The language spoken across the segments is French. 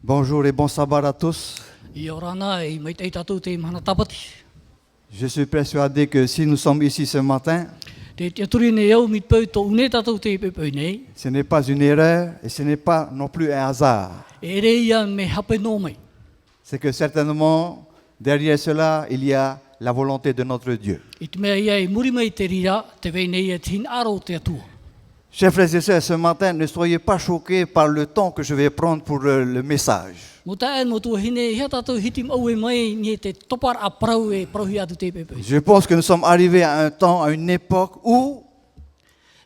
Bonjour et bon sabbat à tous. I orana I mai tei tātou te mana tapati. Je suis persuadé que si nous sommes ici ce matin, Te turi nei au mit pau tō une tātou te pepau nei. ce n'est pas une erreur et ce n'est pas non plus un hasard. E re ia me hape nō mai. C'est que certainement, derrière cela, il y a la volonté de notre Dieu. I te mea ia I muri mai te rira, te vei nei e tin aro te atua. Chers frères et sœurs, ce matin, ne soyez pas choqués par le temps que je vais prendre pour le message. Mo tae mo tō hine, hea tātou hitim au e mai, ni te topar a parau e parauhi atu te pepau. Je pense que nous sommes arrivés à un temps, à une époque où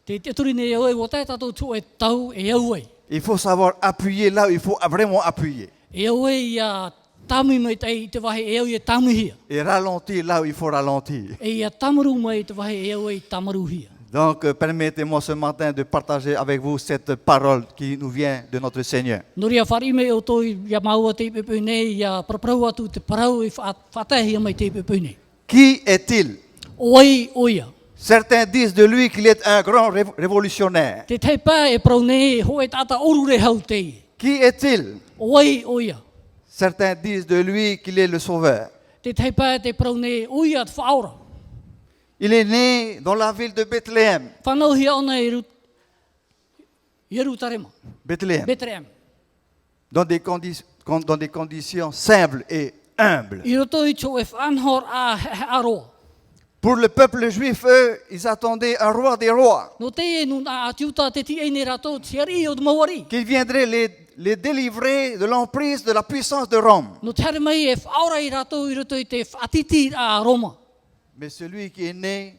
Te turi nei au e, o tae tātou tō e tau e au e. il faut savoir appuyer là où il faut vraiment appuyer. E au e ia tāmi mai tei te wahe e au e tāmuhia. Et ralentir là où il faut ralentir. E ia tamaru mai te wahe e au e tamaruhia. Donc, permettez-moi ce matin de partager avec vous cette parole qui nous vient de notre Seigneur. Noria wharime o tō ia maua te pepau nei, ia praprau atu te parau e whatahia mai te pepau nei. Qui est-il? Oi oia. Certains disent de lui qu'il est un grand révolutionnaire. Te te pā e parau nei, ho e tata orure hau te. Qui est-il? Oi oia. Certains disent de lui qu'il est le sauveur. Te te pā te parau nei, oia te whaora. Il est né dans la ville de Bethléem. Whanau hia ona e Yerutarema, Bethléem. Betream. Dans des conditions simples et humbles. I roto I tō e whanhor a aroa. Pour le peuple juif, eux, ils attendaient un roi des rois. No te e nun a tiuta te ti eine rato, tiari o te mawari. Qui viendrait les délivrer de l'emprise de la puissance de Rome. No te hare mai e whaora I rato I roto I te whatiti a Roma. Mais celui qui est né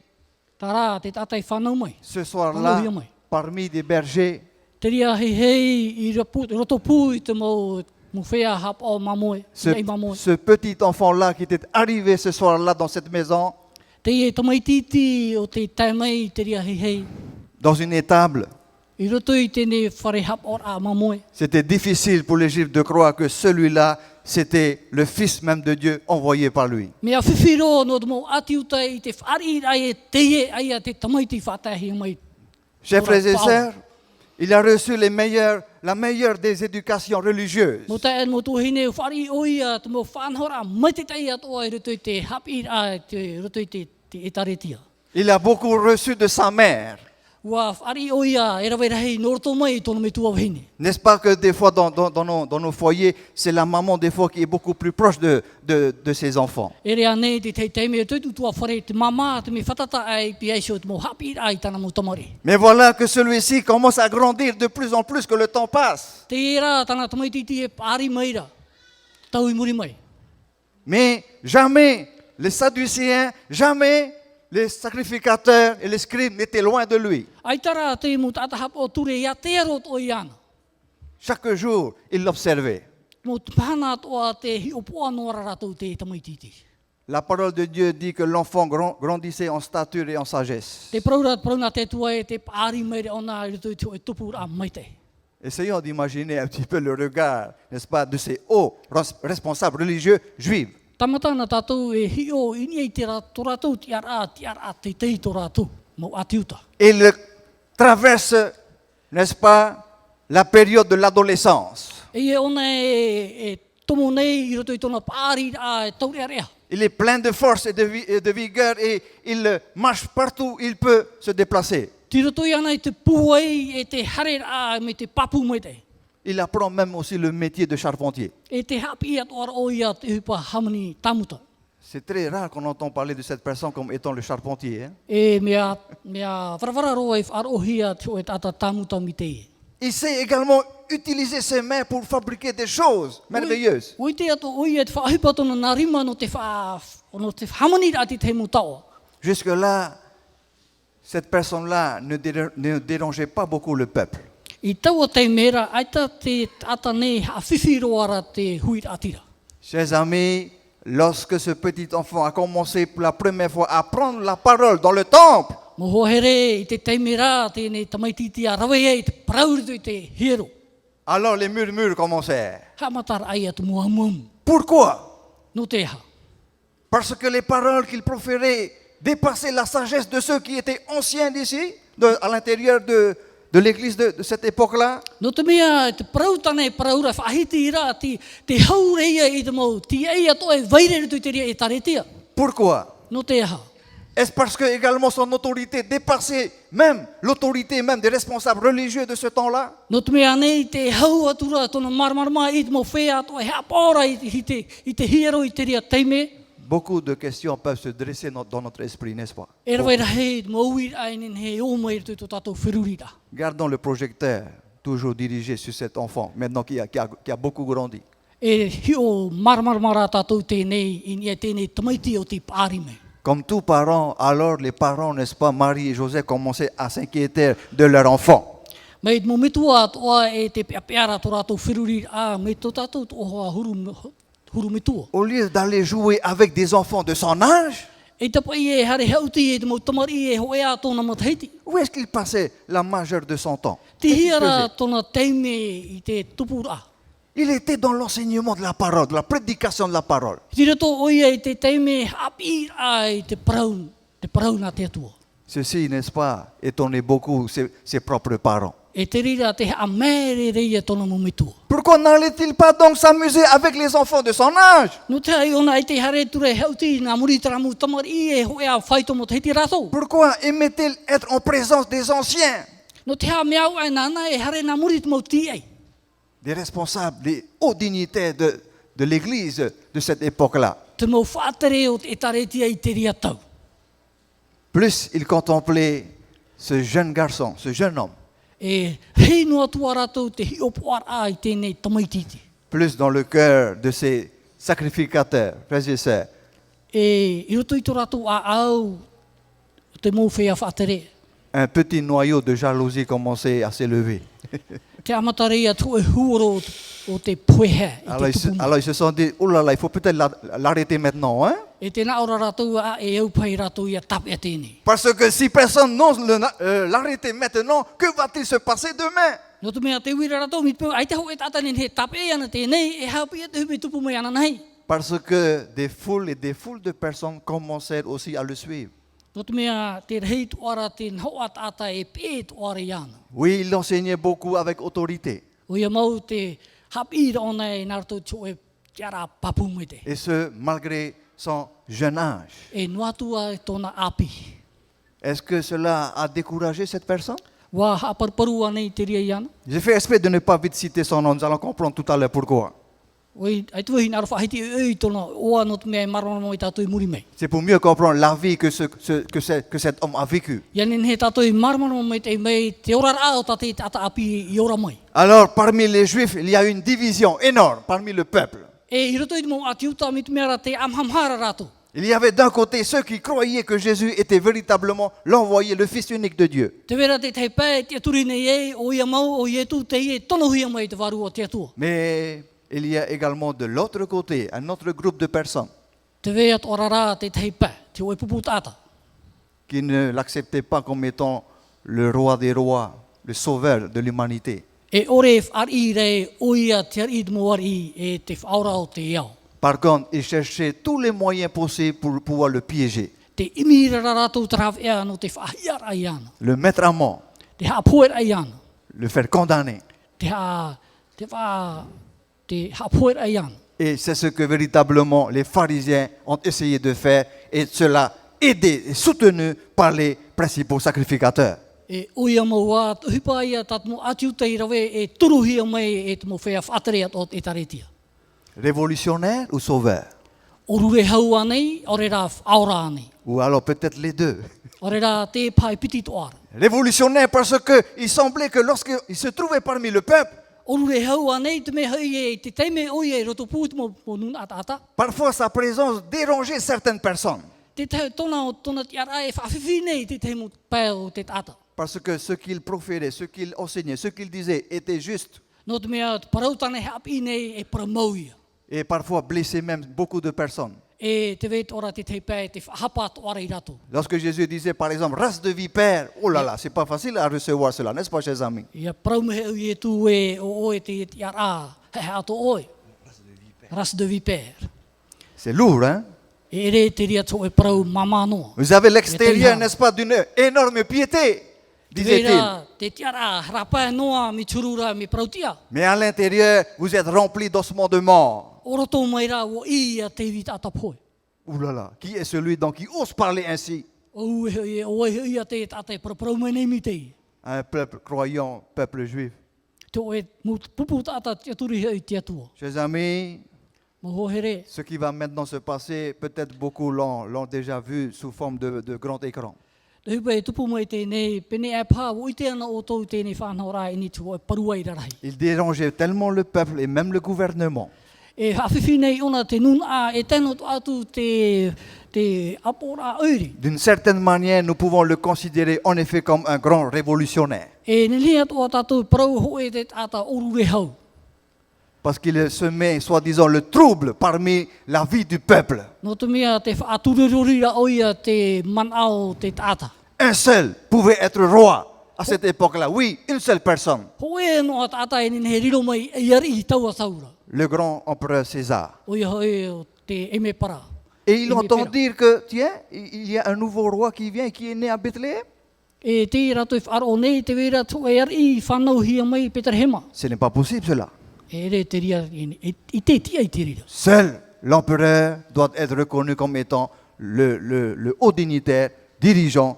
Tara te tatai whanau mai. ce soir-là, parmi des bergers, Te ria hei I roto pū I te mau whea hap o mamoe. Ei mamoe. ce petit enfant-là qui était arrivé ce soir-là dans cette maison, Te e tamaititi o te taimai te ria hei. dans une étable, I roto I tēne whare hap o a mamoe. c'était difficile pour les Juifs de croire que celui-là, c'était le Fils même de Dieu envoyé par lui. Mea whiwhiro no te mau atiuta I te whari ai e teie ai a te tamaiti whatahi mai. Chers frères et sœurs, il a reçu la meilleure des éducations religieuses. Mo tae mo tō hine whari oia te mo whanhora mai te tei atoa I roto I te hapi a te roto I te etaretia. Il a beaucoup reçu de sa mère. Ua whari oia e rawe rahi norto mai tono me tua hine. N'est-ce pas que des fois dans nos foyers, c'est la maman des fois qui est beaucoup plus proche de ses enfants. E rea nei te tei mea tūtu tua whare te mama te me whatata ai pi aisho te mo hapi ai tana mo tamari. Mais voilà que celui-ci commence à grandir de plus en plus que le temps passe. Te era tana tamaititi e pari maira. Tau I muri mai. Mais jamais les Sadducéens, jamais les sacrificateurs et les scribes n'étaient loin de lui. Ai tara te mo tata hap o ture ia te arot o iana. Chaque jour, il l'observait. Mo pana toa te hi opoa no raratou te tamaititi. La parole de Dieu dit que l'enfant grandissait en stature et en sagesse. Te prauna te tua e te pari maire ona I roto I tupur a maite. Essayons d'imaginer un petit peu le regard, n'est-ce pas, de ces hauts responsables religieux juifs. Tamatana tātou e hio ini ei te ratou ti ara te tei tō ratou, mo atiuta. Il traverse, n'est-ce pas, la période de l'adolescence. E ona e tomo nei I roto I tōna pāri a taure area. Il est plein de force et de vigueur et il marche partout où il peut se déplacer. Ti roto I ana I te puai e te hare a me te papu me te. Il apprend même aussi le métier de charpentier. E te hapi at ora o ia te hupa hamani tamuta. C'est très rare qu'on entend parler de cette personne comme étant le charpentier. Hein? E mea varavara roa I wharohia te o e tata tamuta mi te e. Il sait également utiliser ses mains pour fabriquer des choses merveilleuses. Oi te ato oi e te whaahipatona nā rima no te hamani ati te mutaoa. Jusque-là, cette personne-là ne dérangeait pas beaucoup le peuple. I taua te mera, aita te ata nei a whiwhiroara te huit atira. Chers amis, lorsque ce petit enfant a commencé pour la première fois à prendre la parole dans le temple, Mo hohere I te teimera tēnei tamaititi a rawe e te prauritu I te hero. alors les murmures commencèrent. Hamatar ai atu muamuam. Pourquoi? No te ha. Parce que les paroles qu'il proférait dépassaient la sagesse de ceux qui étaient anciens d'ici, à l'intérieur de l'église de cette époque-là? No te mea te parau tane paraura whahiti ira te haure ia i te mau ti eia to e vaire rutu te ria e taretia. Pourquoi? No te aha. Est-ce parce que également son autorité dépassait même l'autorité même des responsables religieux de ce temps-là? No te mea nei te hau atura tona marmarama i te mau whea to e hapora i te hiero i te ria teime. Beaucoup de questions peuvent se dresser dans notre esprit, n'est-ce pas? E rawai rahe mau i ainen he o mai rutu to tatou whirurira. Gardons le projecteur toujours dirigé sur cet enfant, maintenant qui a beaucoup grandi. E hio marmarmara tatou tēnei i nia tēnei tamaiti o te pārime. Comme tous parents, alors les parents, n'est-ce pas, Marie et Joseph commençaient à s'inquiéter de leur enfant. Mei mo mitua toa e te peara to ratou whiruri a me to tatou to hoa huru mitua. Au lieu d'aller jouer avec des enfants de son âge, E tapa i e hare hauti e te mau tamari e hoea tōna mataiti. où est-ce qu'il passait la majeure de son temps? Te Qu'est-ce qu'il hiara faisait? tōna teime i te tupura. Il était dans l'enseignement de la parole, de la prédication de la parole. Tira tō oia i te teime hapi ai te parau nā te atua. Ceci, n'est-ce pas, étonnait beaucoup ses propres parents. E te rira te ha mere reia tōna mo mitua. Pourquoi n'allait-il pas donc s'amuser avec les enfants de son âge? No te ai ona i te hare ture hauti nā muri taramu tamari e hoea whaito mo te hiti ratou. Pourquoi aimait-il être en présence des anciens, No te ha meau ai nana e hare nā muri te mau ti ei. des responsables, des hauts dignitaires de l'église de cette époque-là? Te mau whaatere o te taretia i te ria tau. Plus il contemplait ce jeune garçon, ce jeune homme, E hei noa tua ratou te hi opoar a i tēnei tamaititi. plus dans le cœur de ses sacrificateurs, frères et sœurs, E i roto i tō ratou a au te mau whea whaatere. un petit noyau de jalousie commençait à s'élever. Te amataria tu e huoro o te puehe i Alors, te tupuma. alors ils se sont dit, oh là là, il faut peut-être l'arrêter maintenant, hein? E tēnā ora ratou a e au pai ratou i a tape a tēnei. Parce que si personne n'ose l'arrêter maintenant, que va-t-il se passer demain? No te mea te wira ratou mi pēu ai te ho e tātanen he tape e ana tēnei e haupi e te hume tupu mai ana nei. Parce que des foules et des foules de personnes commencèrent aussi à le suivre. No te mea te rei tu ara te hoa tāta e pē tu ara i ana. Oui, il enseignait beaucoup avec autorité. O ia mau te hapira ona e naratou tō e tiara papu me te. Et ce, malgré son jeune âge. E noatua e tōna api. Est-ce que cela a découragé cette personne? Wa haparparu ana i te ria i ana. J'ai fait exprès de ne pas vite citer son nom. Nous allons comprendre tout à l'heure pourquoi. Oi, ai tuahi nara whahiti e tōna oa no te mea e marama i tātou i muri mei. C'est pour mieux comprendre la vie que cet homme a vécu. Ianen he tātou i marama mai te mei te ora rā o tate ata api i ora mai. Alors, parmi les Juifs, il y a une division énorme parmi le peuple. E i roto i te mo ati uta mi te mea ra te amhamhara rātou. Il y avait d'un côté ceux qui croyaient que Jésus était véritablement l'envoyé, le Fils unique de Dieu. Te vera te te pē te aturi nei e o ia mau o ia tu te ie tono huia mai te waru o te atua. Mais il y a également de l'autre côté un autre groupe de personnes Te vea te ora rā te te pē, te oe pupu tāta. qui ne l'acceptaient pas comme étant le roi des rois, le sauveur de l'humanité. E ore whari rei o ia te ari te moari e te whaora o te iau. Par contre, ils cherchaient tous les moyens possibles pour pouvoir le piéger, Te imira rātou taraw ea no te whahiara i ana. le mettre à mort, Te hapoera i ana. le faire condamner. Te hapoera i ana. Et c'est ce que véritablement les pharisiens ont essayé de faire, et cela aidé et soutenu par les principaux sacrificateurs. E oia maua, hipa ia tatmo ati uta i rawe e turuhia mai e te mo whea whaatere at o e taretia. Révolutionnaire ou sauveur? O rure hau anei, ore rā whaora anei. Ou alors peut-être les deux. Ore rā te pai piti to ara. Révolutionnaire parce qu'il semblait que lorsqu'il se trouvait parmi le peuple, O rure hau anei, te me hei e te teime oia e roto pūti mo nun ata ata. parfois sa présence dérangeait certaines personnes. Te te tona te ara e whawhiwi nei te te mo pai o te ata. Parce que ce qu'il proférait, ce qu'il enseignait, ce qu'il disait était juste. No te mea te parautane he api nei e paramauia. Et parfois blessait même beaucoup de personnes. E te veit ora te te pai te whahapa to ara i rato. Lorsque Jésus disait par exemple, race de vipères, oh là là, c'est pas facile à recevoir cela, n'est-ce pas, chers amis? Ia paraumehe au i tu e o oe te ara he ato oe. Race de vipère. C'est lourd, hein? E re te ria tō e parau mamanoa. Vous avez l'extérieur, Étonnant. n'est-ce pas, d'une énorme piété. disait-il. Vera, te tiara, rapa noa, mi turura, mi prautia. Mais à l'intérieur, vous êtes remplis d'ossements de mort. Oroto maira, wo ia te vita atapoi. Ouh là là, qui est celui donc qui ose parler ainsi O ia te tate proprau mai mi te. à un peuple croyant, peuple juif? Te oe pupu tata te turi hei te atua. Chers amis, Mo here, ce qui va maintenant se passer, peut-être beaucoup l'ont déjà vu sous forme de grand écran. te hupe tupu mai tēnei, pene e pā, wo i te ana o tau tēnei whanau rā e ni tu o parua i rarai. Il dérangeait tellement le peuple et même le gouvernement. E hawhiwhi nei ona te nun a, e tēnot atu te apora oiri. D'une certaine manière, nous pouvons le considérer en effet comme un grand révolutionnaire. E nili atu o tatu parau hoe te tata oru re hau. Parce qu'il semait, soi-disant, le trouble parmi la vie du peuple. No te mea te whaaturururira oia te manao te tata. Un seul pouvait être roi à cette époque-là. Oui, une seule personne. Hoe no a tata e nene he riro mai e ari i taua saura. Le grand empereur César. Oia hoe o te eme para. Et il Eme entend pera. dire que, tiens, il y a un nouveau roi qui vient et qui est né à Bethléem. E te rato e whaaro nei te wera tu e ari i whanau hia mai Peterhema. Ce n'est pas possible cela. E re te ria, i te tia i te rira. Seul l'empereur doit être reconnu comme étant le haut dignitaire dirigeant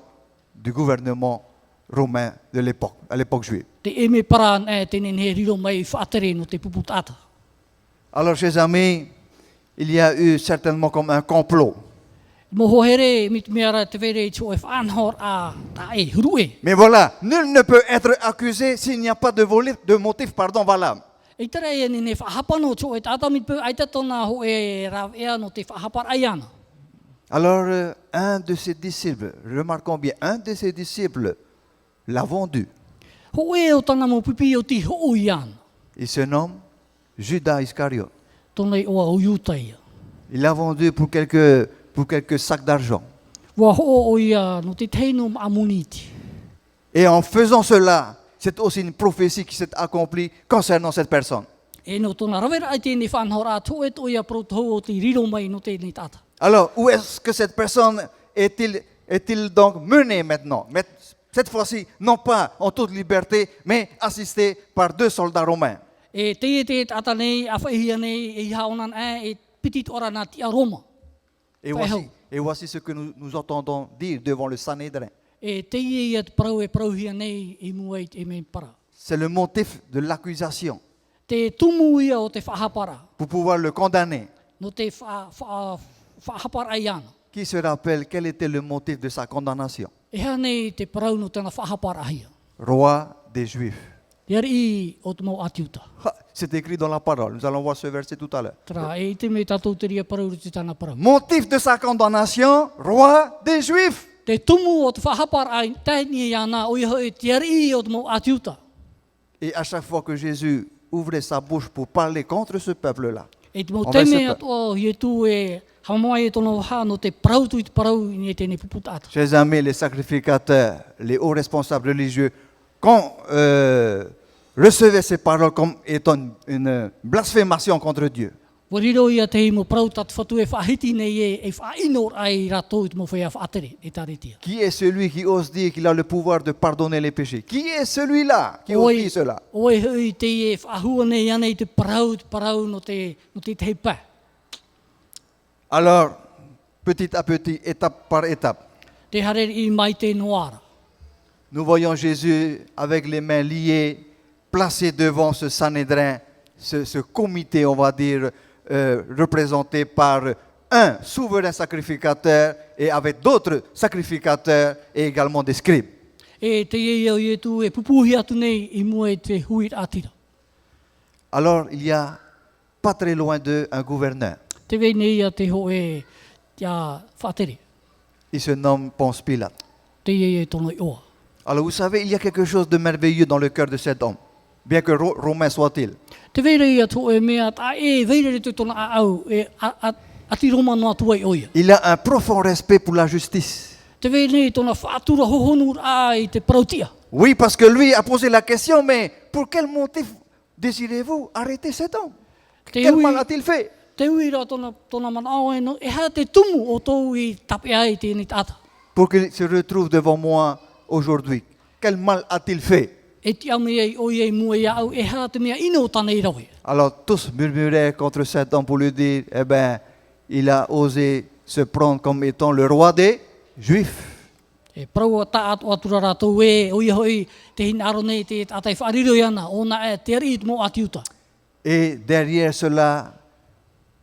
du gouvernement romain de l'époque, à l'époque juive. Te eme para e te nene he riro mai whaatere no te pupu tata. Alors, chers amis, il y a eu certainement comme un complot. Moho here mit meara te were i tu e whanhor a ta e huru e. Mais voilà, nul ne peut être accusé s'il n'y a pas de motif valable. E tera e nene whahapano tu e tata mit peu aita tona ho e rav ea no te whahapar aiana. Alors, un de ses disciples, remarquons bien, un de ses disciples l'a vendu. Ho e o tana mo pipi o ti ho iana. Il se nomme Judas Iscariote. Tona i oa o iutaia. Il l'a vendu pour quelques sacs d'argent. Wa ho o ia no te teino amuniti. Et en faisant cela, c'est aussi une prophétie qui s'est accomplie concernant cette personne. E no tona rawera ai tēnei whanhor a tu e to ia proto o te riro mai no tēnei tata. Alors, où est-ce que cette personne est-il donc menée maintenant? Mais cette fois-ci, non pas en toute liberté, mais assisté par 2 soldats romains. E te tata nei, a whaihia nei, e haonan e pitit ora na ti a Roma. Et voici ce que nous entendons dire devant le Sanhédrin. E te ia te parau e parauhia nei i mua i te me para. C'est le motif de l'accusation Te tumu ia o te whahapara, pour pouvoir le condamner. no te whahapara ai ana. Qui se rappelle quel était le motif de sa condamnation? E hea nei te parau no tēnā whahapara ahia. Roi des Juifs. Iar i o te mau atiuta. C'est écrit dans la parole. Nous allons voir ce verset tout à l'heure. Tara, e te me tatou te ria parau te tāna parau. Motif de sa condamnation, roi des Juifs. Te tumu o te whahapara ai tēni i ana, o iho e te i o te mau atiuta. Et à chaque fois que Jésus ouvrait sa bouche pour parler contre ce peuple-là, E te mau On teme verset atoa hie tu e hamamoa e tono ha no te parau tu i te parau i e tēne puputata. chers amis, les sacrificateurs, les hauts responsables religieux, quand recevaient ces paroles comme étant une blasphémation contre Dieu, Wariro ia te mo parau tat whatu e whahiti nei e whainor ai rato i te mo whea whaatere, e taretia. qui est celui qui ose dire qu'il a le pouvoir de pardonner les péchés? Qui est celui-là qui ose dire cela? Oi hui te e whahua nei ana i te parau no te te pā. Alors, petit à petit, étape par étape, Te hare i mai te noara. nous voyons Jésus avec les mains liées, placé devant ce Sanhédrin, ce comité, on va dire, représenté par un souverain sacrificateur et avec d'autres sacrificateurs et également des scribes. E te ia i tu e pupuhi atu nei i mua e te hui atira. Alors, il y a pas très loin d'eux un gouverneur. Te vei nei ia te ho e tia whaatere. Il se nomme Ponce Pilate. Te ia e tono i oa. Alors, vous savez, il y a quelque chose de merveilleux dans le cœur de cet homme, bien que romain soit-il. Te veire ia tu e mea ta e veire te tona a au e ati Roma no atua i oia. Il a un profond respect pour la justice. Te veire nei tona whaatura hohonur a i te parautia. Oui, parce que lui a posé la question, mais pour quel motif désirez-vous arrêter cet homme? Te Quel ui- mal a-t-il fait? Te uira tona manao e no, e hea te tumu o tōu i tape ai tēnei tata. Pour qu'il se retrouve devant moi aujourd'hui. quel mal a-t-il fait? E te ame o iei mua ia au e hā te mea ino tānei rawe. Alors tous murmuraient contre cet homme pour lui dire, eh bien, il a osé se prendre comme étant le roi des Juifs. E parau a tā atu atura rātou e o ia hoi te hina aro nei te atai whaariro iana o na e te rit mo atiuta. Et derrière cela,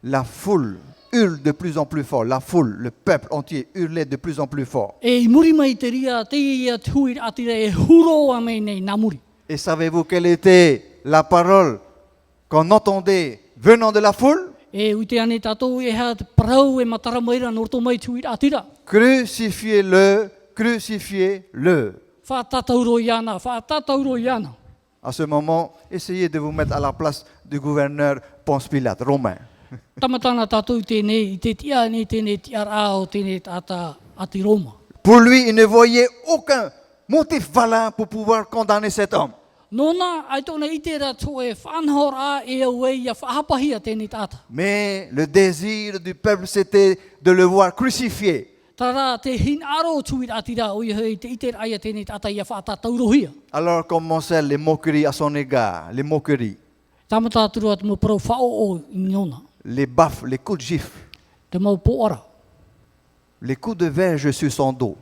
la foule hurle de plus en plus fort. La foule, le peuple entier hurlait de plus en plus fort. E i muri mai te ria te ia tuir atira e huro a mei nei nā muri. Et savez-vous quelle était la parole qu'on entendait venant de la foule? E ui te ane tātou e hā te parau e matara maira norto mai tuir atira. Crucifiez-le, crucifiez-le. Whātātauro iana, whātātauro iana. À ce moment, essayez de vous mettre à la place du gouverneur Ponce Pilate, romain. Tamatana tātou tēnei, i te tia nei tēnei tiara o tēnei tāta ati Roma. Pour lui, il ne voyait aucun motif valable pour pouvoir condamner cet homme. Nona, ai tōna i te rato e whanhor a e au e ia whahapahia tēnei tāta. Mais le désir du peuple, c'était de le voir crucifié. Tara te hin aro tuir atira o ia hei te iter aia tēnei tāta ia whātātaurohia. Alors commencèrent les moqueries à son égard, les moqueries, Tamatāturu atu mo parau whao o i niona. les baffes, les coups de gifle, Te mau poara. les coups de verge sur son dos,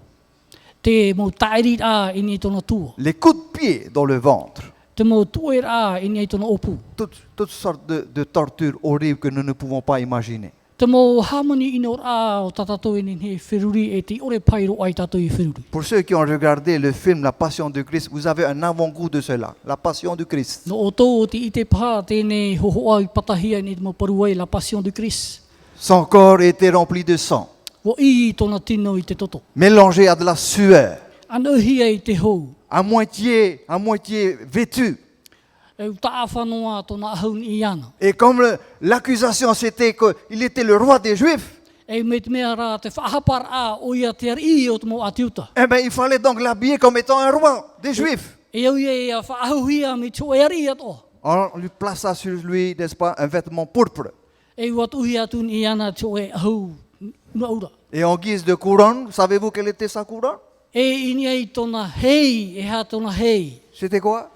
Te mau taerit a i ni tōna tua. les coups de pied dans le ventre. Te mau tuer a i ni tōna opu. Toutes sortes de tortures horribles que nous ne pouvons pas imaginer. Te mau hamani inor a o tatatou e ni he whiruri e te ore pairo ai tatou i whiruri. Pour ceux qui ont regardé le film La Passion du Christ, vous avez un avant-goût de cela, la Passion du Christ. No o tō o te i te pā tēnei hohoa i patahia ni te mau parua i la Passion du Christ. Son corps était rempli de sang, Wo i tōna tino i te toto. mélangé à de la sueur, Anuhia i te hou. à moitié vêtu. E uta whanoa tōna ahaun i ana. Et comme l'accusation c'était qu'il était le roi des Juifs, E me te mea rā te whahapar a o ia te ari o te mo atiuta. eh bien il fallait donc l'habiller comme étant un roi des Juifs. E au ia ia whaahuhia me tō e ari ato. On lui plaça sur lui, n'est-ce pas, un vêtement pourpre. E ua tuhi atun i ana tō e ahau nuaura. Et en guise de couronne, savez-vous quelle était sa couronne? E ini ai tōna hei, e hā tōna hei. C'était quoi?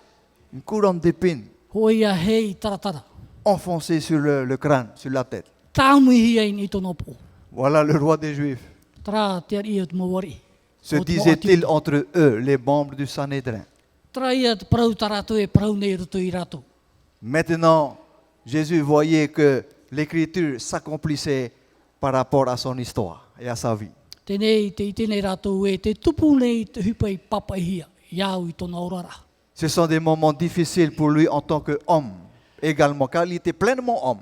Une couronne d'épines Ho ia hei taratara. enfoncée sur le crâne, sur la tête. Tāmuhi ai ni tōna po. Voilà le roi des Juifs. Tara te ari o te mawari. Se disait-il entre eux, les membres du Sanhédrin. Tara ia te parau tarato e parau nei roto i rato. Maintenant, Jésus voyait que l'écriture s'accomplissait par rapport à son histoire et à sa vie. Tenei te i tenei rato e te tupu nei te hupai papaihia. Iau i tōna orara. Ce sont des moments difficiles pour lui en tant qu'homme également, car il était pleinement homme.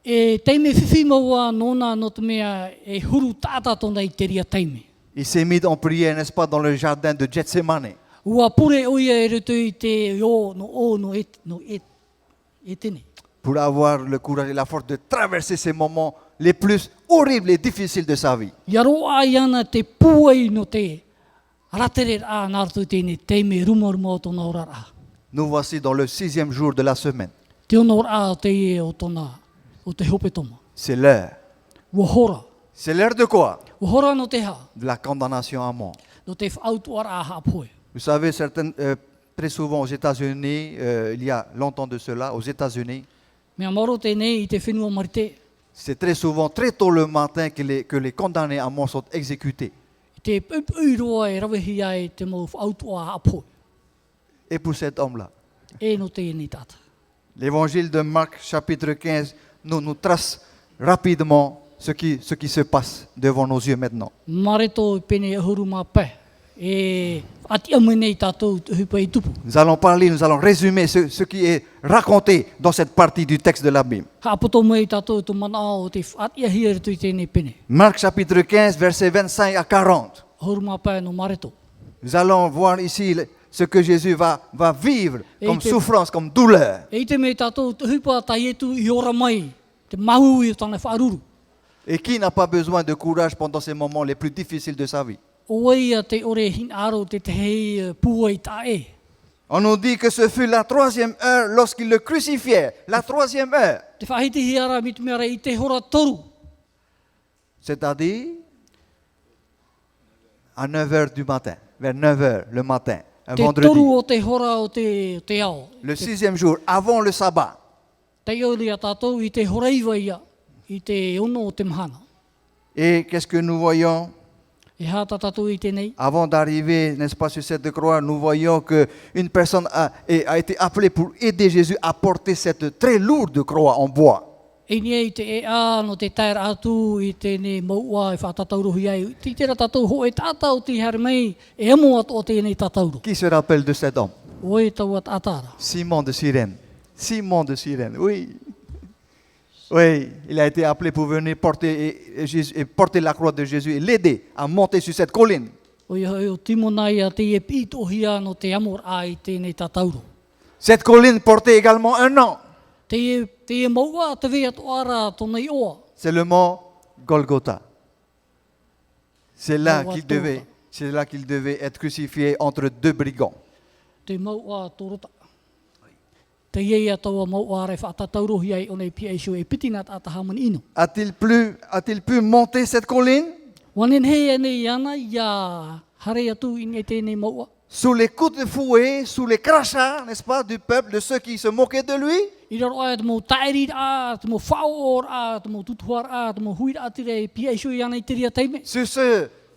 E teime whiwhi maua nona no te mea e huru tāta tōna i te ria teime. Il s'est mis en prière, n'est-ce pas, dans le jardin de Gethsemane. Ua pure o ia e rutu i te o no e tene. Pour avoir le courage et la force de traverser ces moments les plus horribles et difficiles de sa vie. Ia roa i ana te puai no te ratere a nārtu tēne teime rumaruma o tōna orara. Nous voici dans le 6e jour de la semaine. Te ona ora o te e o tōna, o te hope toma. C'est l'heure. Ua hora. C'est l'heure de quoi? Ua hora no te ha. De la condamnation à mort. No te whautu ara a hapoe. Vous savez, très souvent aux États-Unis, il y a longtemps de cela, aux États-Unis, Mea maro tēnei i te whenua marite. c'est très souvent, très tôt le matin que les condamnés à mort sont exécutés. I te uiroa e rawehi ai te mau whautu a hapoe. Et pour cet homme-là, E no te ni tata. l'évangile de Marc chapitre 15 nous trace rapidement ce qui se passe devant nos yeux maintenant. Mareto pene e huru mā pe. E ati amunei tātou hupa i tupu. Nous allons parler, nous allons résumer ce qui est raconté dans cette partie du texte de la Bible. Ha apoto mai tātou tu mana o te ati ahia ritu i tēnei pene. Marc chapitre 15, versets 25 à 40. Huru mā pe no mareto. Nous allons voir ici ce que Jésus va vivre comme Et souffrance, comme douleur. E i te mei tātou te hupa tai etu i ora mai. Te mahu i tana whaaruru. Et qui n'a pas besoin de courage pendant ces moments les plus difficiles de sa vie? O ia te ore hin aro te hei pua i tae. On nous dit que ce fut la 3e heure lorsqu'ils le crucifièrent. La 3e heure. Te whahiti hiara mit mea i te hora toru. C'est-à-dire à 9 heures du matin, vers 9 heures le matin. un Te vendredi. toru o te hora o te ao. Le 6e jour, avant le sabbat. Te iori a tātou i te horeiwa ia, i te ono o te mahana. Et qu'est-ce que nous voyons? E hata tātou i tēnei. Avant d'arriver, n'est-ce pas, sur cette croix, nous voyons qu'une personne a été appelée pour aider Jésus à porter cette très lourde croix en bois. E ni ei te e no te tair atu i tēnei maua e whātataurohi ai. Ti tera tātou ho e tātau ti harimei e amo atu o tēnei tātauro. Qui se rappelle de cet homme? O e tau at atara. Simon de Cyrène. Simon de Cyrène, oui. Oui, il a été appelé pour venir porter la croix de Jésus et l'aider à monter sur cette colline. O i hoi o timonai a te e pitohia no te amor ai tēnei tātauro. Cette colline portait également un nom. Te e maua te vea to ara tona i oa. C'est le mont Golgotha. C'est là Golgotha. qu'il devait être crucifié entre deux brigands. Te maua torota. Te iei a taua maua re whātataurohi ai o nei pia iso e pitina tātahaman ino. A-t-il pu monter cette colline Wanen hea nei ana ia hare atu i nei tēnei maua. sous les coups de fouet, sous les crachats, n'est-ce pas, du peuple, de ceux qui se moquaient de lui? I raro ai te mou tairi a, te mou whaor a, te mou tutuar a, te mou huira a tire pia iso i ana i tiria teime.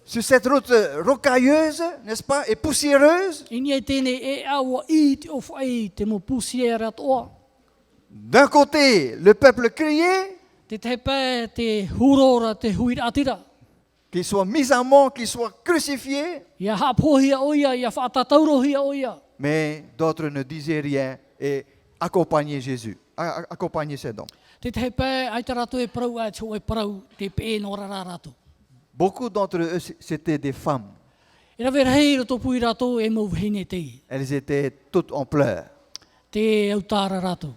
Sur cette route rocailleuse, n'est-ce pas, et poussiéreuse? I ni e tēnei e awa i te whai te mou pusiera toa. D'un côté, le peuple criait Te tepe te hurora te huira a tira. qu'il soit mis à mort, qu'il soit crucifié, Ia hapohia oia, ia whātataurohia oia. mais d'autres ne disaient rien et accompagnaient Jésus, accompagnaient cet homme. Te tepe ai te rato e parau a tō e parau te pe no rara rato. Beaucoup d'entre eux, c'étaient des femmes. E rawe rei rato pui rato e mau hine te. Elles étaient toutes en pleurs. Te autara rato.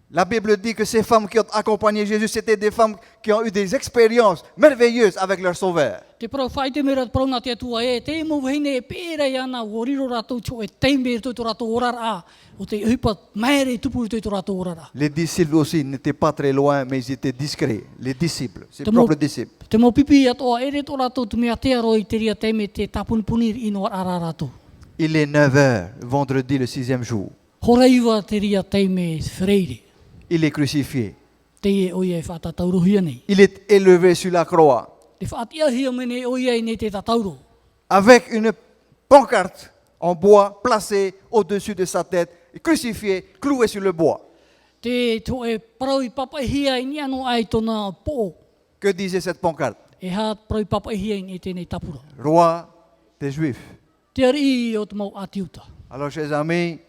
La Bible dit que ces femmes qui ont accompagné Jésus, c'était des femmes qui ont eu des expériences merveilleuses avec leur Sauveur. Te parau whai te mera parau nā te atua e, te mau hine e pērei ana o riro rato tō e teime tō rato orara a. O te hupa maere tupu tō rato orara. Les disciples aussi n'étaient pas très loin, mais ils étaient discrets. Les disciples, ses Te mau- propres disciples. Te mau pipi atoa ere tō rato tu mea te aro i te ria teime te tapunpunir ino ara rato. Il est 9h, vendredi le 6e jour. Horeiwa te ria teime freire. Il est crucifié. Te e oia e whātataurohia nei. Il est élevé sur la croix Te whātiahia mene oia i nei te tatauro. avec une pancarte en bois placée au-dessus de sa tête, crucifié, cloué sur le bois. Te tō e parau i papahia i ni ano ai tōna po. Que disait cette pancarte? E hā parau i papahia i nei tēnei tapura. Roi des Juifs. Te ari o te mau atiuta. Alors, chers amis,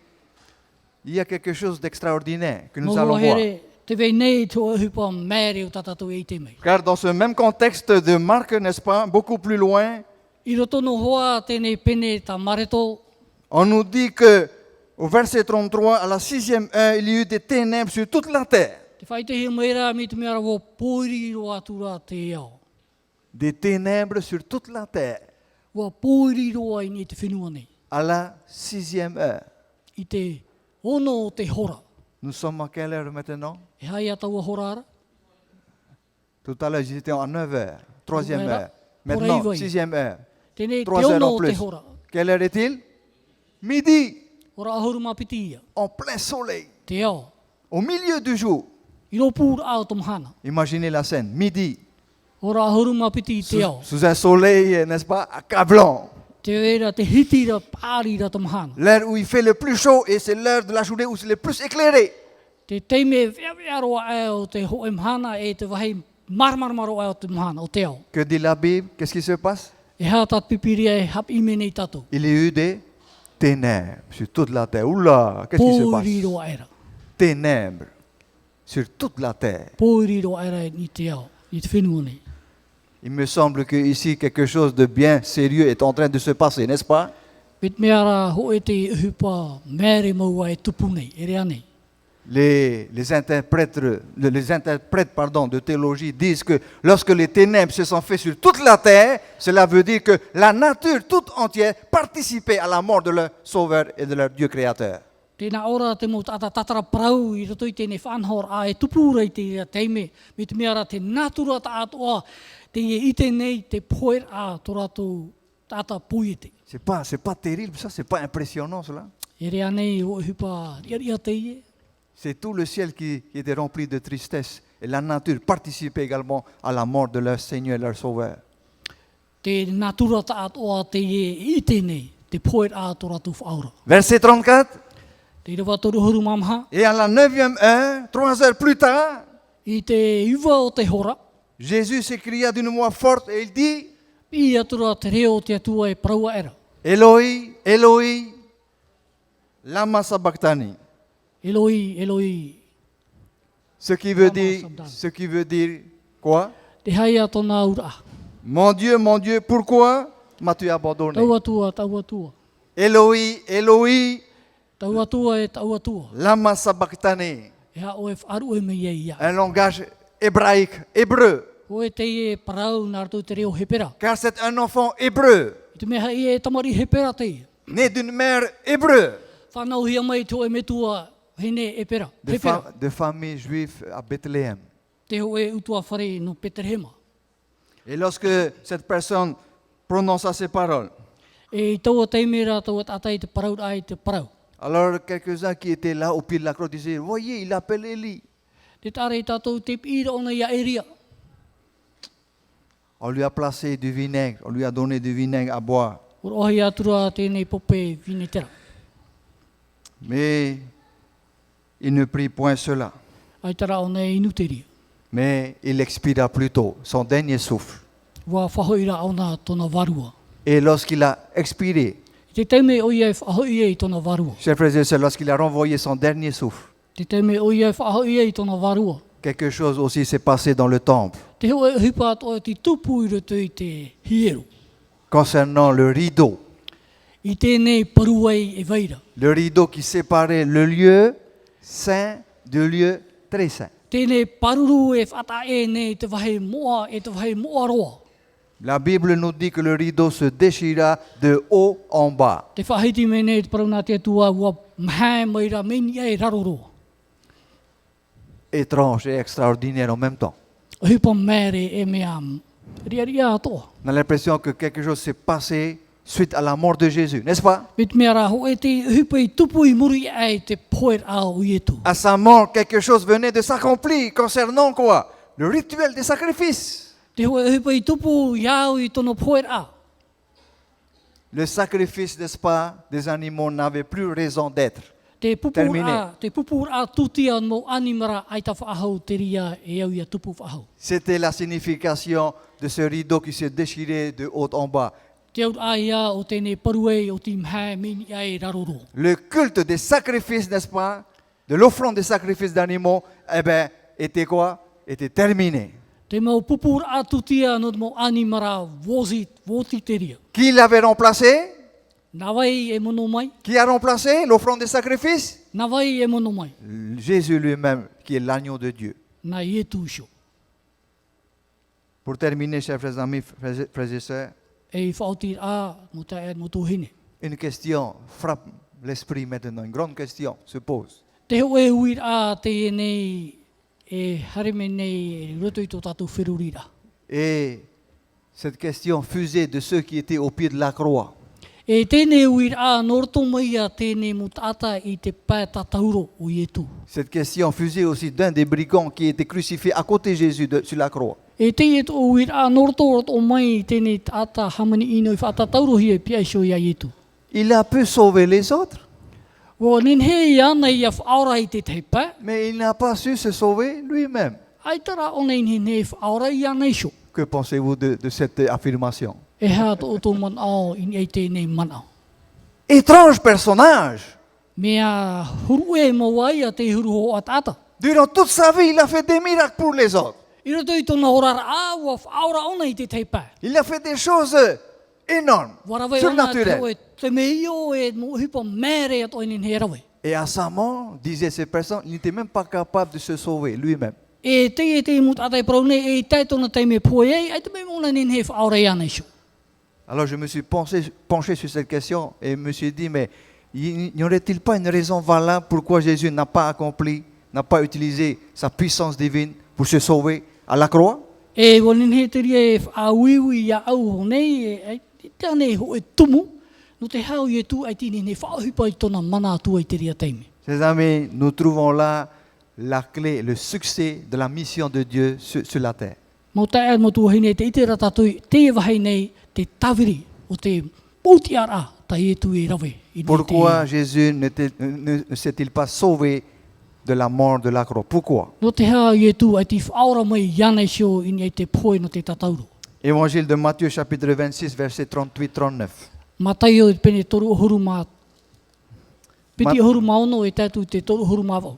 il y a quelque chose d'extraordinaire que nous Mau allons voir. here, te vei nei tō e hupa mēre o tatatu e te mei. Car dans ce même contexte de Marc, n'est-ce pas, beaucoup plus loin, I roto no hoa tēnei pene ta mareto. on nous dit que au verset 33, à la 6e heure, il y eut des ténèbres sur toute la terre. Te whai te he meira mi te mea wo poiri ro atura te ao. Des ténèbres sur toute la terre. Wa poiri roa i ni te whenua nei. À la 6e heure. I te ono o te hora. Nous sommes à quelle heure maintenant? E hai ataua hora ara. Tout à l'heure, j'étais en 9 heures, 3e Voilà. heure. Maintenant, Pour y 6e heure. Tēnei te 3 heures ono en o te plus. hora. Quelle heure est-il? Midi, Ora ahuru mapiti ia. en plein soleil, Te ao. au milieu du jour. I no pūra ao tam hana. Imaginez la scène, midi, Ora ahuru mapiti te ao. sous un soleil, n'est-ce pas, accablant. Te vera te hitira pārira tam hana. L'heure où il fait le plus chaud et c'est l'heure de la journée où c'est le plus éclairé. Te teime vea roa ao te ho em hana e te wahi marmarmaro ao te mahana o te ao. Que dit la Bible? Qu'est-ce qui se passe? E hā tat pipiria e hap ime nei tato. Il y a eu des ténèbres sur toute la terre. Oula, qu'est-ce qui se Pōri passe? roa era. Ténèbres sur toute la terre. Pōri roa era ni te ao. Ni te whenua nei. Il me semble que ici quelque chose de bien sérieux est en train de se passer, n'est-ce pas? Pet mea ra ho e te hupa mere maua e tupu nei. E rea nei. Les interprètes de théologie disent que lorsque les ténèbres se sont faites sur toute la terre, cela veut dire que la nature toute entière participait à la mort de leur Sauveur et de leur Dieu créateur. Tēnā ora te mo tata tatara parau i roto i tēnei whanhor a e tupura i te teime. Me te mea ra te natura ta atoa te e ite nei te poer a tō rātou tata pui te. C'est pas terrible ça, c'est pas impressionnant cela. E rea nei o hipa ria te ie. C'est tout le ciel qui était rempli de tristesse. Et la nature participait également à la mort de leur Seigneur et leur Sauveur. Te natura ta atoa te ie i tēnei, te poet a to ratu whaura. Verset 34. Te rewa toru huru mamha, Et à la 9e heure, 3 heures plus tard, i te iwa o te hora, Jésus s'écria d'une voix forte et il dit, i atura te reo te atua e praua era. Eloi, Eloi, lama sabachthani. Eloi, Eloi, Ce qui veut Lama dire quoi? te haia tona ura. Mon Dieu, pourquoi m'as-tu abandonné? Tau atua, tau atua. Eloi, Eloi, Tau atua e tau atua. lama sabachthani. E ha o e wharu e me ia. Un langage hébraïque, hébreu. O e te ie parau nā ratu te reo hepera. Car c'est un enfant hébreu, I te meha i e tamari hepera te ia. né d'une mère hébreu, Whanau hia mai to e metua hene e pera. Hepera. de famille juive à Bethléem. Te ho e utua whare no Peterhema. Et lorsque cette personne prononça ces paroles, E i taua teimera taua tatai te parau ai te parau. alors quelques-uns qui étaient là au pied de la croix disaient, voyez, il appelle Élie. Te tare i tātou te pira ona ia eria. On lui a placé du vinaigre, on lui a donné du vinaigre à boire. Ur ohi atura tēnei pope vinetera. Mais il ne prit point cela. Ai tara ona e inuteria. Mais il expira plus tôt, son dernier souffle. Wa whahoira ona tona varua. Et lorsqu'il a expiré, I te teime o ia e whahoi e i tona varua. chers frères et sœurs, lorsqu'il a renvoyé son dernier souffle, Te teime o ia e whahoi e i tona varua. quelque chose aussi s'est passé dans le temple Te ho e hipa atoa ti tupu i roto i te hieru. concernant le rideau. I tēnei paruai e veira. Le rideau qui séparait le lieu saint du lieu très saint. Tēnei paruru e whata e nei te wahe moa e te wahe moa roa. La Bible nous dit que le rideau se déchira de haut en bas. Te whahiti me nei te paruna te atua ua mhae maira meni e raroroa. Étrange et extraordinaire en même temps. O hipa mere e mea ria ria atoa. On a l'impression que quelque chose s'est passé suite à la mort de Jésus, n'est-ce pas? Me te mea rā ho e te hipa i tupu i muri ai te poet ao i etu. À sa mort, quelque chose venait de s'accomplir concernant quoi? Le rituel des sacrifices. Te ho e hipa i tupu i au i tono poet a. Le sacrifice, n'est-ce pas, des animaux n'avait plus raison d'être. Te pupu Terminé. a, te pupu a tutia mo animara ai ta whaahau te ria e au ia tupu whaahau. C'était la signification de ce rideau qui se déchirait de haut en bas. Te au ai a o tēnei paruei o ti mhae meni ai raroro. Le culte des sacrifices, n'est-ce pas, de l'offrande des sacrifices d'animaux, eh bien, était quoi? Était terminé. Te mau pupu a tutia no mo animara woti te ria. Qui l'avait remplacé? Nawai e mono mai, Qui a remplacé l'offrande des sacrifices? nawai e mono mai. Jésus lui-même, qui est l'agneau de Dieu. Na ietu sho. Pour terminer, chers frères et amis, frères et sœurs, E i whaoti a mo ta e mo tuhine. une question frappe l'esprit maintenant, une grande question se pose. Te ho e uir a te nei e hareme nei e roto i tō tātou whirurira. Et cette question fusait de ceux qui étaient au pied de la croix. E tēnei uir a norto mai a tēnei mo tāta i te pā tātauro o ietu. Cette question fusait aussi d'un des brigands qui était crucifié à côté de Jésus sur la croix. E te e tō uir a norto o mai i tēnei tāta hamani ino i whātātauro hi e pia isho ia ietu. Il a pu sauver les autres, Wo nin he i ana i a whaora i te te pā. mais il n'a pas su se sauver lui-même. Ai tara o nei nin he whaora i ana isho. Que pensez-vous de cette affirmation? E hea tō tō man ao i ei tēnei man ao. Étrange personnage. Mea huru e mawai a te huru ho a tāta. Durant toute sa vie, il a fait des miracles pour les autres. I roto i tōna horara a wa whaora ona i te te pā. Il a fait des choses énormes, Warawai ona te surnaturelles. oe te meio e mo hipa mere at oinin he rawe. Et à sa mort, disaient ces personnes, il n'était même pas capable de se sauver lui-même. E te mut atai praune e tai tōna te me poe ei, ai te me mona nin he whaora i ana isho. Alors je me suis penché sur cette question et me suis dit, mais n'y aurait-il pas une raison valable pourquoi Jésus n'a pas accompli, n'a pas utilisé sa puissance divine pour se sauver à la croix? E wanin he te ria e whaawiwi ia au honei, Tēnei ho e tumu, no te hao i e tū ai tini ne whaohipa i tōna mana atua i te ria teime. Chers amis, nous trouvons là la clé, le succès de la mission de Dieu sur la terre. Mō tae mo tū hei nei te ite ratatui, te wahai nei te tawiri o te pōtiara ta e tū e rawe. Pourquoi Jésus ne s'est-il pas sauvé de la mort de la croix? Pourquoi? No te hao i e tū ai te whaora mai ianei sio i nei te poe no te tatauro. Évangile de Matthieu chapitre 26 verset 38-39. Matai o pene toru ohuru mā. Piti ohuru maono e tātou te toru ohuru māwau.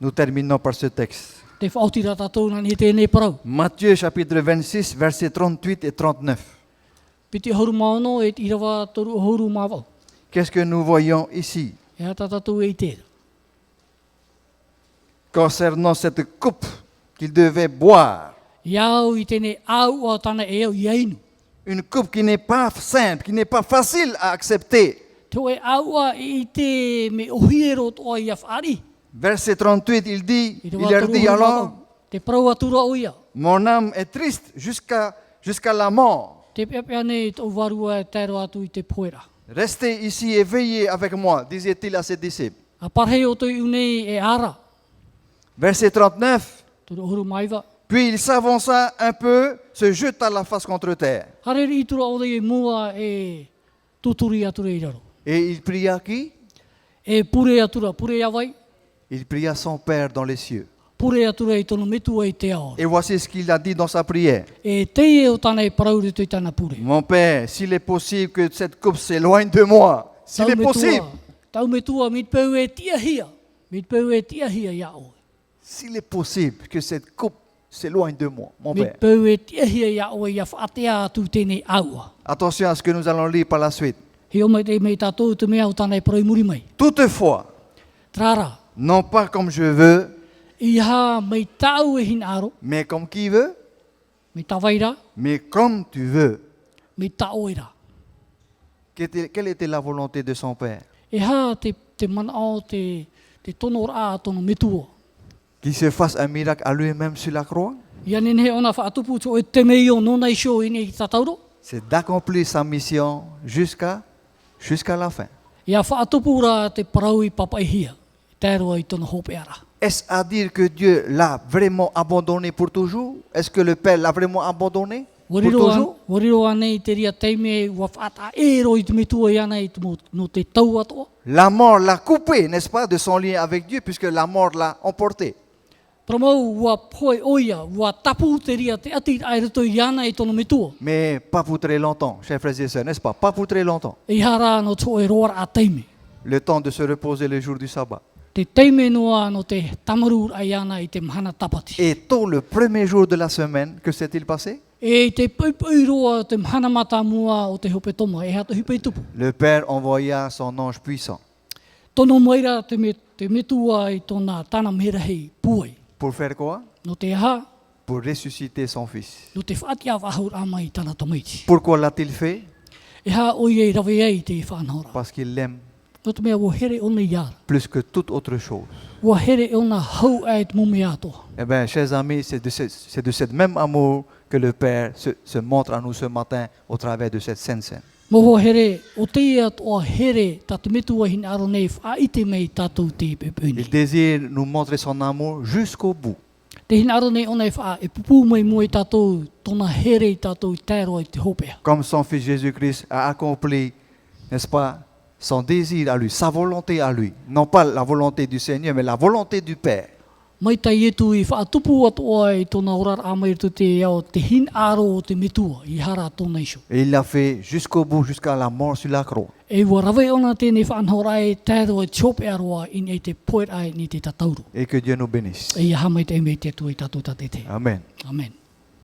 Nous terminons par ce texte. Te whaotira tātou nani he tēnei parau. Matthieu chapitre 26 verset 38 et 39. Piti ohuru maono e irawa toru ohuru māwau. Qu'est-ce que nous voyons ici? E hata tātou e i tēra. Concernant cette coupe qu'il devait boire, Iau i tēnei au o tana e au i ainu. une coupe qui n'est pas simple, qui n'est pas facile à accepter. Te e aua i te me ohiero toa i a whaari. Verset 38, il dit, I te il wā leur toru dit ohuru alors, māwau. Te parau atura o ia. mon âme est triste jusqu'à la mort. Te peapea nei tō warua e tēro atu i te poera. Restez ici et veillez avec moi, disait-il à ses disciples. A parhei o toi unei e ara. Verset 39, Turu ohuru maiwa. puis il s'avança un peu, se jeta la face contre terre. Hareri i tura o dei mua e tuturi atura i raro. Et il pria qui? E pure atura, pure awai. Il pria son Père dans les cieux. Pure atura i tono metua i te ao. Et voici ce qu'il a dit dans sa prière. E teie o tānei parauri tui tāna pure. Mon Père, s'il est possible que cette coupe s'éloigne de moi, s'il est possible, Tau me tua, mit peu e tia hia. Mit peu e tia hia ia o. s'il est possible que cette coupe s'éloigne de moi, mon Mit Père. peu e tia hia ia o ia whaatea atu tēnei aua. Attention à ce que nous allons lire par la suite. He o mai te mei tātou te mea o tānei paraui muri mai. Toutefois, Trara, non pas comme je veux, i ha mei tau e hin aro, mais comme qui veut, mei tawaira, mais comme tu veux. mei taoira. Quelle était la volonté de son Père? E ha te mana o te tono raa tono metua. Qu'il se fasse un miracle à lui-même sur la croix? Ia nene ona whaatupu tō e te mei o nona i sio i nei tatauro. C'est d'accomplir sa mission jusqu'à la fin. Ia whaatupu ra te parau i papa i hia. Tēroa i tono hope ara. Est-ce à dire que Dieu l'a vraiment abandonné pour toujours? Est-ce que le Père l'a vraiment abandonné pour toujours? Wariro anei te ria teime ua whaata ero i te metua i anei no te tau atoa. La mort l'a coupé, n'est-ce pas, de son lien avec Dieu, puisque la mort l'a emporté. Pramau ua poe oia, ua tapu te ria te ati ai rato i ana i tono metua. Mais pas pour très longtemps, chers frères et sœurs, n'est-ce pas? Pas pour très longtemps. I hara no tō e roara a teime. Le temps de se reposer le jour du sabbat. Te teime noa no te tamaru ai ana i te mahana tapati. Et tôt le premier jour de la semaine, que s'est-il passé? E te paupui roa te mahana mata mua o te hope toma, e hata hupei tupu. Le Père envoya son ange puissant. Tono maira te metua i tōna tāna meherahi puai. Pour faire quoi? No te aha, Pour ressusciter son fils. no te whaatia wahur ama i tāna tamaiti. Pourquoi l'a-t-il fait? E ha oi e rawe ei te whanhora. Parce qu'il l'aime No te mea wo here ona i ara. plus que toute autre chose. Wa here ona hau ai te mume atoa. Eh bien, chers amis, c'est de ce même amour que le Père se montre à nous ce matin au travers de cette Sainte Seine. Moho here, o te ia toa here, ta te metua hin aro nei whaite mei tātou te pepuni. Il désire nous montrer son amour jusqu'au bout. Te hin aro nei ona wha e pupu mai mua i tātou, tona here i tātou i tēroa i te hopea. Comme son Fils Jésus-Christ a accompli, n'est-ce pas, son désir à lui, sa volonté à lui. Non pas la volonté du Seigneur, mais la volonté du Père. Mai tai etu i whaatupu atoa i tōna orar amai tu te iao, te hin aro o te metua, i hara tōna iso. Et il l'a fait jusqu'au bout, jusqu'à la mort sur la croix. E wa rawe ona tēnei whanhora e tēroa i chope aroa in e te poet ai ni te tatauru. Et que Dieu nous bénisse. E ia hamai te mei te tu i tātou tatete. Amen. Amen.